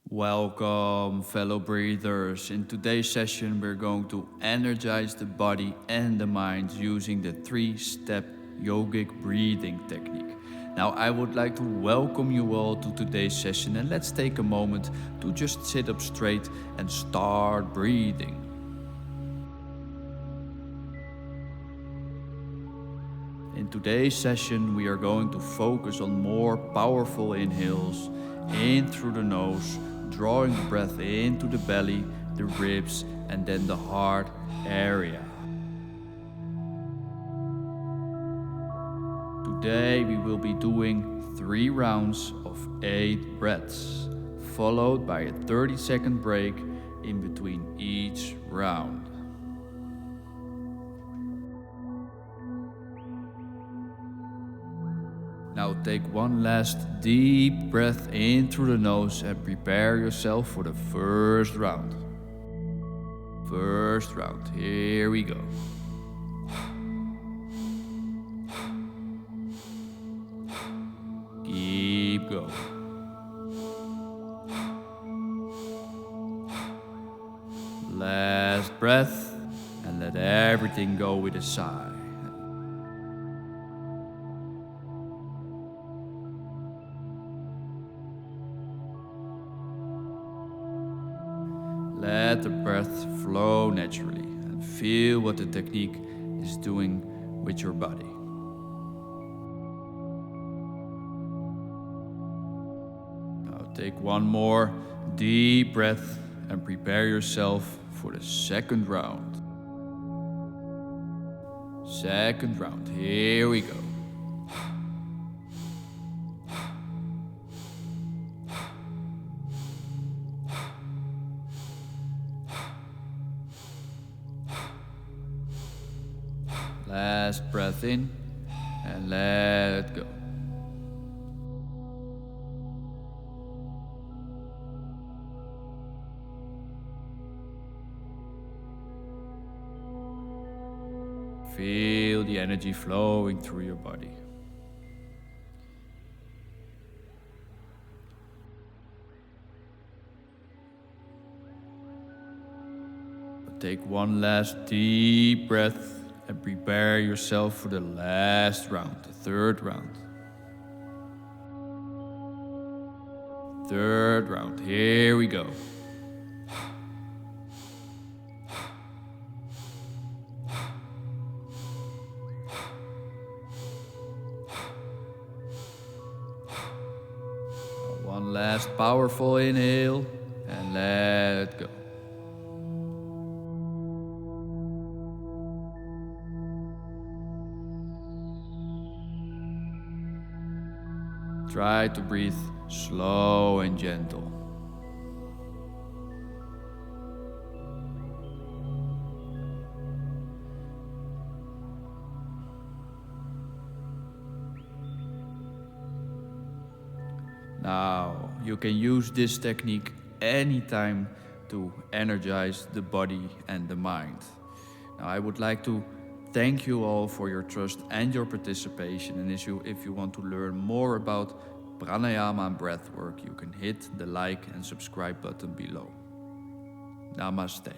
Welcome, fellow breathers. In today's session, we're going to energize the body and the mind using the 3-step yogic breathing technique. Now, I would like to welcome you all to today's session, and let's take a moment to just sit up straight and start breathing. In today's session, we are going to focus on more powerful inhales in through the nose, drawing the breath into the belly, the ribs, and then the heart area. Today we will be doing 3 rounds of 8 breaths, followed by a 30-second break in between each round. Now take one last deep breath in through the nose and prepare yourself for the first round. First round, here we go. Keep going. Last breath, and let everything go with a sigh. Let the breath flow naturally and feel what the technique is doing with your body. Now take one more deep breath and prepare yourself for the second round. Second round, here we go. Last breath in and let go. Feel the energy flowing through your body. Take one last deep breath and prepare yourself for the last round, the third round. Third round, here we go. One last powerful inhale and let go. Try to breathe slow and gentle. Now, you can use this technique anytime to energize the body and the mind. Now, I would like to thank you all for your trust and your participation. And if you want to learn more about pranayama and breathwork, you can hit the like and subscribe button below. Namaste.